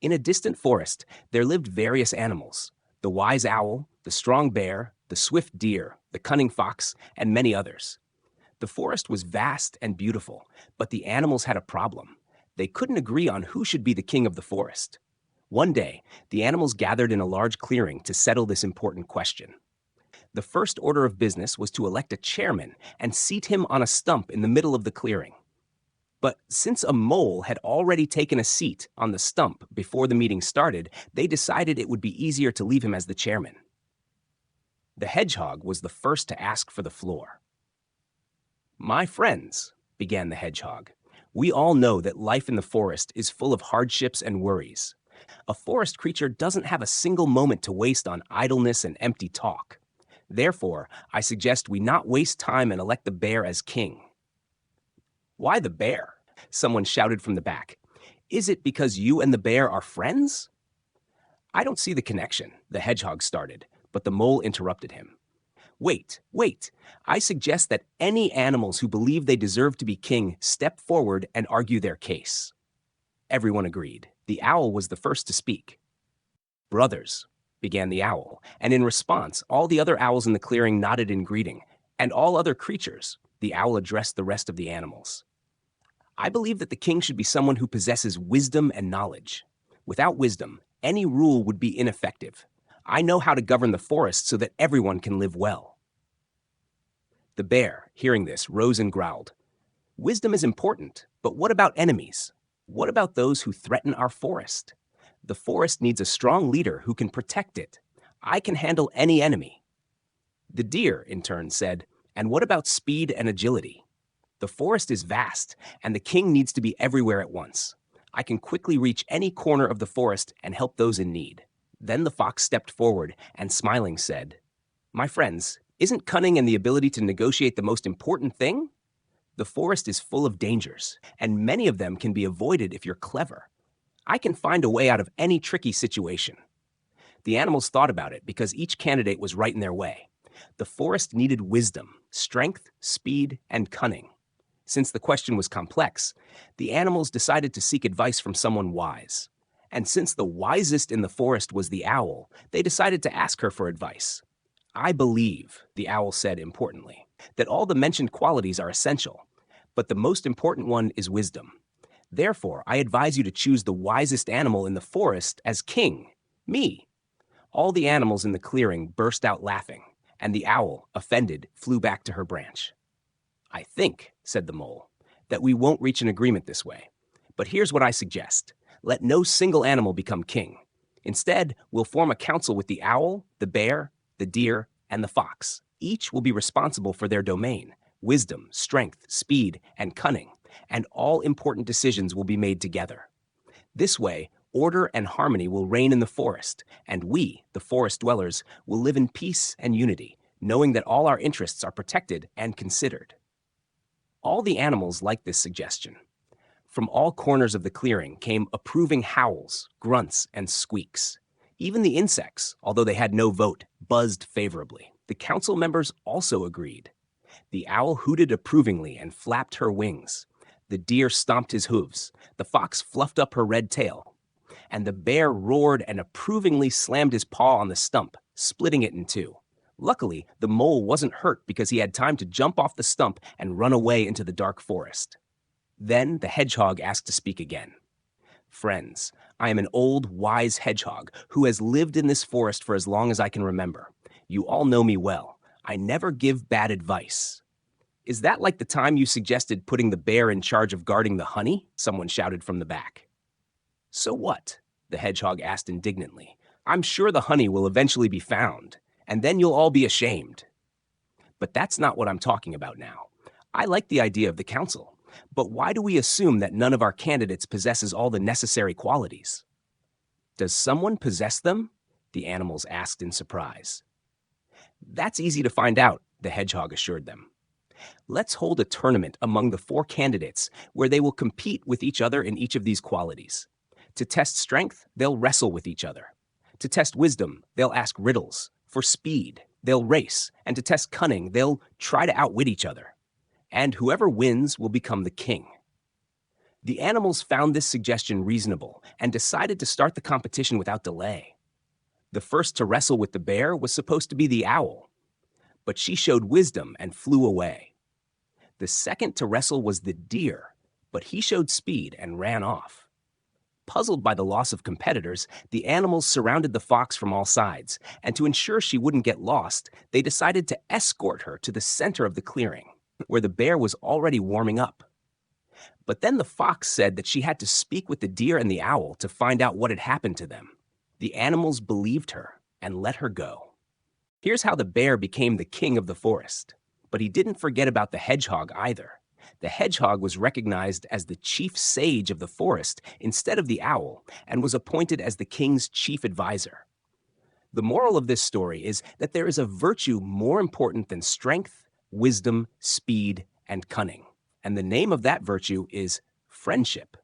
In a distant forest, there lived various animals: the wise owl, the strong bear, the swift deer, the cunning fox, and many others. The forest was vast and beautiful, but the animals had a problem. They couldn't agree on who should be the king of the forest. One day, the animals gathered in a large clearing to settle this important question. The first order of business was to elect a chairman and seat him on a stump in the middle of the clearing. But since a mole had already taken a seat on the stump before the meeting started, they decided it would be easier to leave him as the chairman. The hedgehog was the first to ask for the floor. "My friends," began the hedgehog, "we all know that life in the forest is full of hardships and worries. A forest creature doesn't have a single moment to waste on idleness and empty talk. Therefore, I suggest we not waste time and elect the bear as king." "Why the bear?" someone shouted from the back. "Is it because you and the bear are friends?" "I don't see the connection," the hedgehog started, but the mole interrupted him. Wait, wait. I suggest that any animals who believe they deserve to be king step forward and argue their case." Everyone agreed. The owl was the first to speak. "Brothers," began the owl, and in response, all the other owls in the clearing nodded in greeting, and all other creatures, the owl addressed the rest of the animals. "I believe that the king should be someone who possesses wisdom and knowledge. Without wisdom, any rule would be ineffective. I know how to govern the forest so that everyone can live well." The bear, hearing this, rose and growled. "Wisdom is important, but what about enemies? What about those who threaten our forest? The forest needs a strong leader who can protect it. I can handle any enemy." The deer, in turn, said, "And what about speed and agility? The forest is vast, and the king needs to be everywhere at once. I can quickly reach any corner of the forest and help those in need." Then the fox stepped forward and, smiling, said, "My friends, isn't cunning and the ability to negotiate the most important thing? The forest is full of dangers, and many of them can be avoided if you're clever. I can find a way out of any tricky situation." The animals thought about it because each candidate was right in their way. The forest needed wisdom, strength, speed, and cunning. Since the question was complex, the animals decided to seek advice from someone wise. And since the wisest in the forest was the owl, they decided to ask her for advice. "I believe," the owl said importantly, "that all the mentioned qualities are essential, but the most important one is wisdom. Therefore, I advise you to choose the wisest animal in the forest as king, me." All the animals in the clearing burst out laughing, and the owl, offended, flew back to her branch. "I think," said the mole, "that we won't reach an agreement this way. But here's what I suggest. Let no single animal become king. Instead, we'll form a council with the owl, the bear, the deer, and the fox. Each will be responsible for their domain: wisdom, strength, speed, and cunning, and all important decisions will be made together. This way, order and harmony will reign in the forest, and we, the forest dwellers, will live in peace and unity, knowing that all our interests are protected and considered." All the animals liked this suggestion. From all corners of the clearing came approving howls, grunts, and squeaks. Even the insects, although they had no vote, buzzed favorably. The council members also agreed. The owl hooted approvingly and flapped her wings. The deer stomped his hooves. The fox fluffed up her red tail. And the bear roared and approvingly slammed his paw on the stump, splitting it in two. Luckily, the mole wasn't hurt because he had time to jump off the stump and run away into the dark forest. Then the hedgehog asked to speak again. "Friends, I am an old, wise hedgehog who has lived in this forest for as long as I can remember. You all know me well. I never give bad advice." "Is that like the time you suggested putting the bear in charge of guarding the honey?" someone shouted from the back. "So what?" the hedgehog asked indignantly. "I'm sure the honey will eventually be found, and then you'll all be ashamed." "But that's not what I'm talking about now. I like the idea of the council. But why do we assume that none of our candidates possesses all the necessary qualities?" "Does someone possess them?" the animals asked in surprise. "That's easy to find out," the hedgehog assured them. "Let's hold a tournament among the 4 candidates where they will compete with each other in each of these qualities. To test strength, they'll wrestle with each other. To test wisdom, they'll ask riddles. For speed, they'll race. And to test cunning, they'll try to outwit each other. And whoever wins will become the king." The animals found this suggestion reasonable and decided to start the competition without delay. The first to wrestle with the bear was supposed to be the owl, but she showed wisdom and flew away. The second to wrestle was the deer, but he showed speed and ran off. Puzzled by the loss of competitors, the animals surrounded the fox from all sides, and to ensure she wouldn't get lost, they decided to escort her to the center of the clearing, where the bear was already warming up. But then the fox said that she had to speak with the deer and the owl to find out what had happened to them. The animals believed her and let her go. Here's how the bear became the king of the forest. But he didn't forget about the hedgehog either. The hedgehog was recognized as the chief sage of the forest instead of the owl and was appointed as the king's chief advisor. The moral of this story is that there is a virtue more important than strength, wisdom, speed, and cunning. And the name of that virtue is friendship.